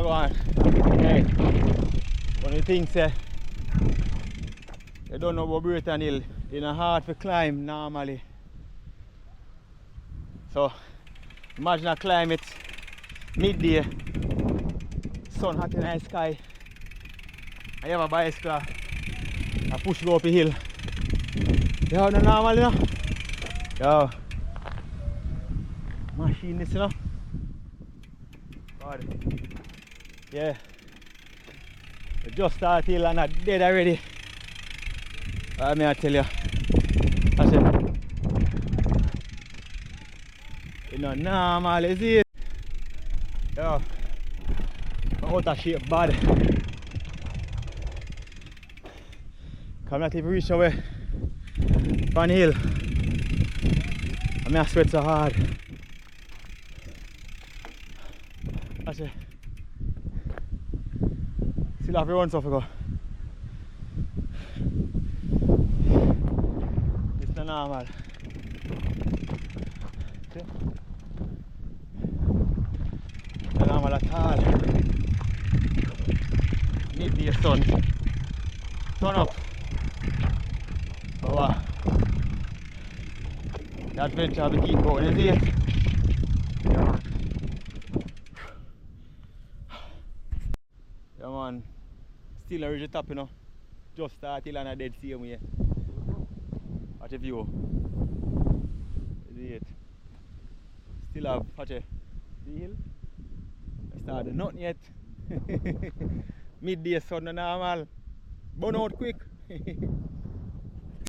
go on. Hey, one of the things you don't know about Breaton Hill, it's hard to climb normally. So imagine I climb it midday, sun hot in the sky. I have a bicycle, I push go up the hill. Yo, no normal, you know? Yo. Machine this, you know? God. Yeah. We just start hill and I'm dead already. I mean, I tell you. I say, it's not normal, is it? Yo. I'm out of shape bad. Come not even reach away from the hill. I mean, I sweat so hard. I say, still have to run so far. It's not normal. See? Not normal at all. Midday sun. Sun up. Oh wow. The adventure of the keep going, is it? Yeah man. Yeah man. Still a ridge top, you know. Just started and a dead same way. What a view. Is it? Still have what a the hill. I started nothing yet. Midday sun normal. Burn out quick.